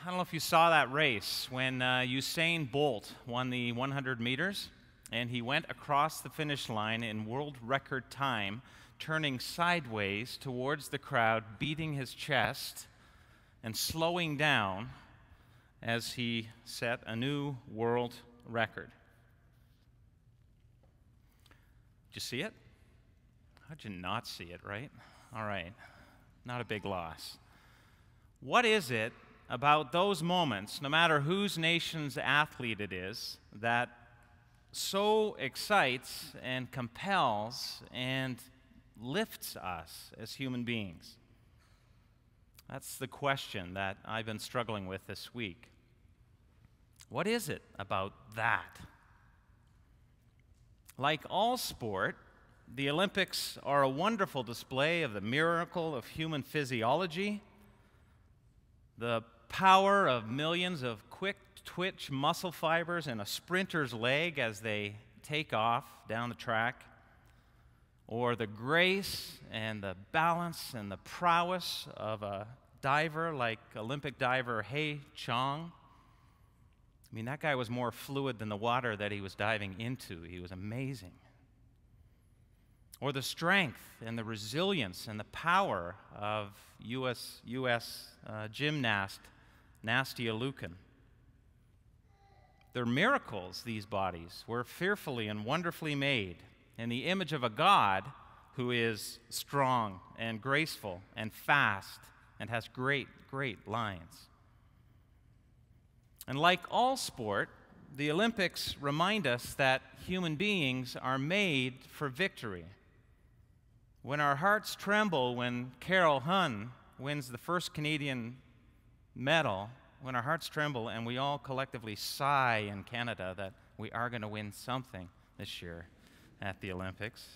I don't know if you saw that race when Usain Bolt won the 100 meters, and he went across the finish line in world record time, turning sideways towards the crowd, beating his chest, and slowing down as he set a new world record. Did you see it? How'd you not see it, right? All right, not a big loss. What is it about those moments, no matter whose nation's athlete it is, that so excites and compels and lifts us as human beings? That's the question that I've been struggling with this week. What is it about that? Like all sport, the Olympics are a wonderful display of the miracle of human physiology, the power of millions of quick-twitch muscle fibers in a sprinter's leg as they take off down the track, or the grace and the balance and the prowess of a diver like Olympic diver He Chong. I mean, that guy was more fluid than the water that he was diving into. He was amazing. Or the strength and the resilience and the power of U.S. gymnast Nastia Liukin. They're miracles, these bodies. Were fearfully and wonderfully made in the image of a God who is strong and graceful and fast and has great, great lines. And like all sport, the Olympics remind us that human beings are made for victory. When our hearts tremble when Carol Hunn wins the first Canadian medal, when our hearts tremble and we all collectively sigh in Canada that we are going to win something this year at the Olympics.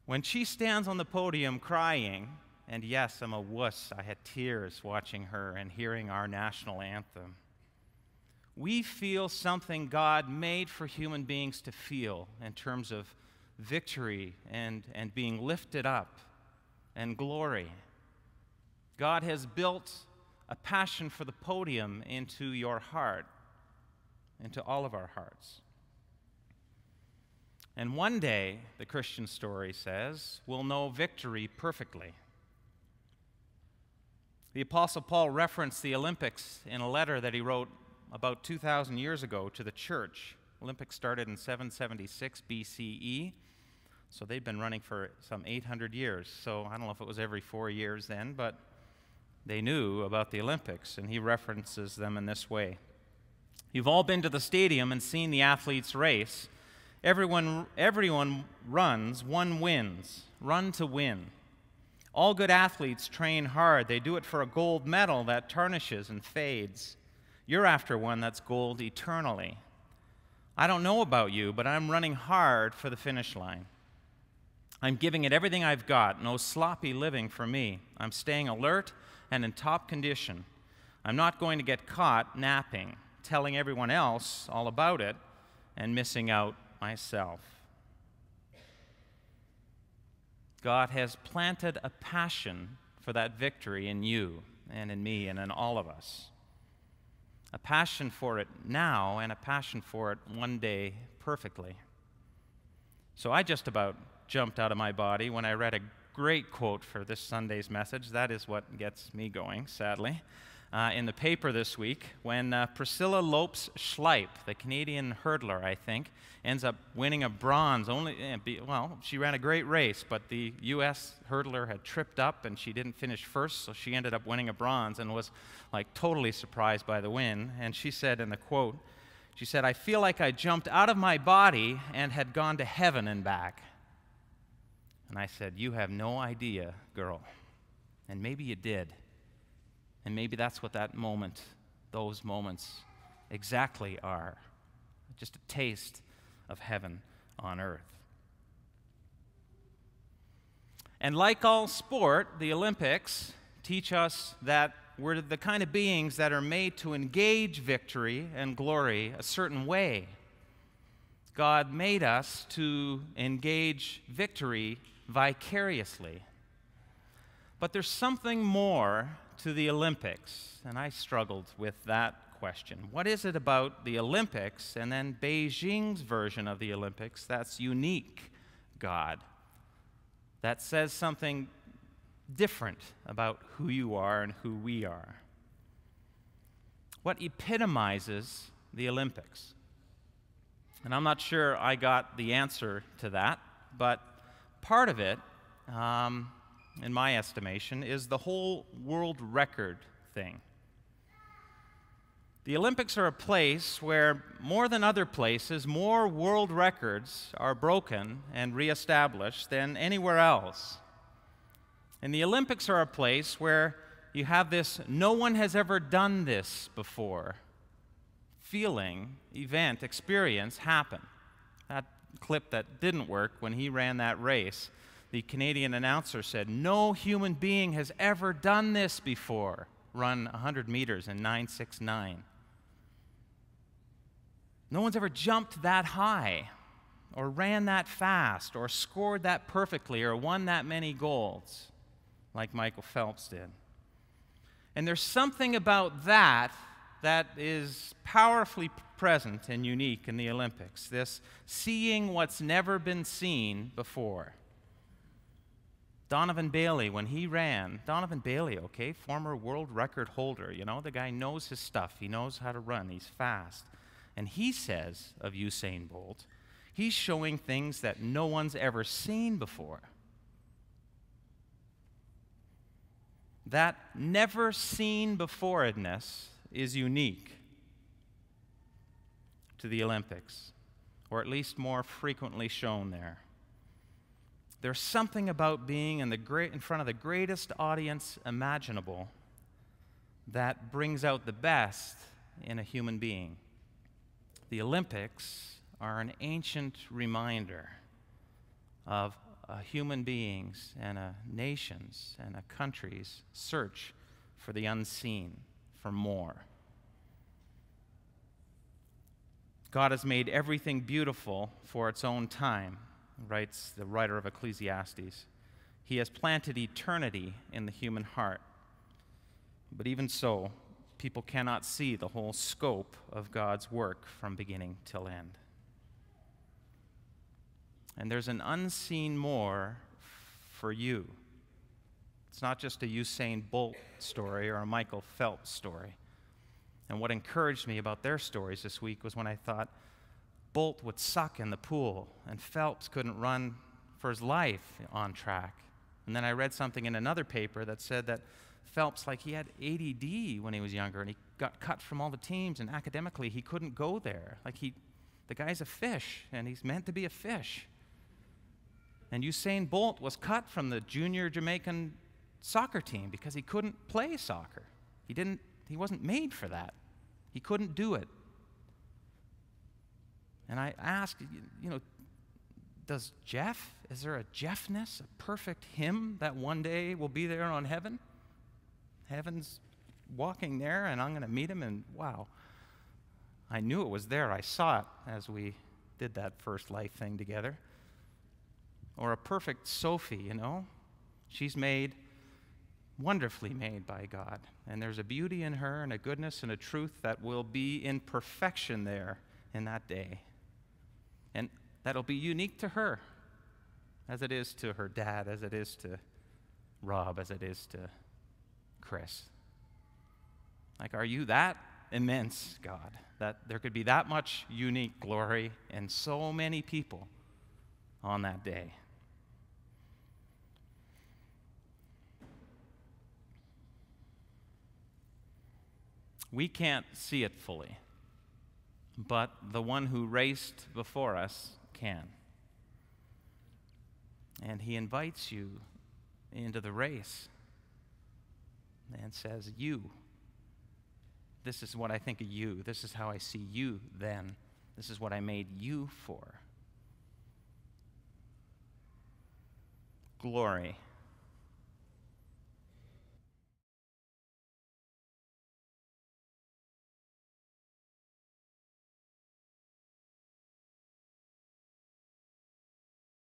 When she stands on the podium crying, and yes, I'm a wuss, I had tears watching her and hearing our national anthem, we feel something God made for human beings to feel in terms of victory and being lifted up and glory. God has built a passion for the podium into your heart, into all of our hearts. And one day, the Christian story says, we'll know victory perfectly. The Apostle Paul referenced the Olympics in a letter that he wrote about 2,000 years ago to the church. Olympics started in 776 BCE. So they'd been running for some 800 years. So I don't know if it was every 4 years then, but they knew about the Olympics, and he references them in this way. You've all been to the stadium and seen the athletes race. Everyone runs, one wins. Run to win. All good athletes train hard. They do it for a gold medal that tarnishes and fades. You're after one that's gold eternally. I don't know about you, but I'm running hard for the finish line. I'm giving it everything I've got, no sloppy living for me. I'm staying alert and in top condition. I'm not going to get caught napping, telling everyone else all about it, and missing out myself. God has planted a passion for that victory in you and in me and in all of us. A passion for it now and a passion for it one day perfectly. So I just about jumped out of my body when I read a great quote for this Sunday's message. That is what gets me going, sadly. In the paper this week, when Priscilla Lopes-Schleip, the Canadian hurdler, I think, ends up winning a bronze. She ran a great race, but the U.S. hurdler had tripped up and she didn't finish first, so she ended up winning a bronze and was like totally surprised by the win. And she said in the quote, she said, "I feel like I jumped out of my body and had gone to heaven and back." And I said, "You have no idea, girl." And maybe you did. And maybe that's what those moments exactly are. Just a taste of heaven on earth. And like all sport, the Olympics teach us that we're the kind of beings that are made to engage victory and glory a certain way. God made us to engage victory vicariously. But there's something more to the Olympics? And I struggled with that question. What is it about the Olympics and then Beijing's version of the Olympics that's unique, God, that says something different about who you are and who we are? What epitomizes the Olympics? And I'm not sure I got the answer to that, but part of it, in my estimation, is the whole world record thing. The Olympics are a place where, more than other places, more world records are broken and reestablished than anywhere else. And the Olympics are a place where you have this no one has ever done this before feeling, event, experience happen. That clip that didn't work when he ran that race, the Canadian announcer said, "No human being has ever done this before," run 100 meters in 9:69. No one's ever jumped that high, or ran that fast, or scored that perfectly, or won that many golds, like Michael Phelps did. And there's something about that that is powerfully present and unique in the Olympics, this seeing what's never been seen before. Donovan Bailey, when he ran, Donovan Bailey, okay, former world record holder, you know, the guy knows his stuff, he knows how to run, he's fast. And he says of Usain Bolt, he's showing things that no one's ever seen before. That never seen beforeness is unique to the Olympics, or at least more frequently shown there. There's something about being in front of the greatest audience imaginable that brings out the best in a human being. The Olympics are an ancient reminder of a human beings and a nation's and a country's search for the unseen, for more. God has made everything beautiful for its own time, writes the writer of Ecclesiastes. He has planted eternity in the human heart. But even so, people cannot see the whole scope of God's work from beginning till end. And there's an unseen more for you. It's not just a Usain Bolt story or a Michael Phelps story. And what encouraged me about their stories this week was when I thought Bolt would suck in the pool and Phelps couldn't run for his life on track. And then I read something in another paper that said that Phelps, like, he had ADD when he was younger and he got cut from all the teams, and academically he couldn't go there. Like, the guy's a fish and he's meant to be a fish. And Usain Bolt was cut from the junior Jamaican soccer team because he couldn't play soccer. He wasn't made for that. He couldn't do it. And I asked, is there a Jeffness, a perfect him that one day will be there on heaven? Heaven's walking there and I'm going to meet him, and wow. I knew it was there. I saw it as we did that first life thing together. Or a perfect Sophie, She's wonderfully made by God. And there's a beauty in her and a goodness and a truth that will be in perfection there in that day. And that'll be unique to her, as it is to her dad, as it is to Rob, as it is to Chris. Like, are you that immense, God, that there could be that much unique glory in so many people on that day? We can't see it fully, but the one who raced before us can. And he invites you into the race and says, this is what I think of you. This is how I see you then. This is what I made you for. Glory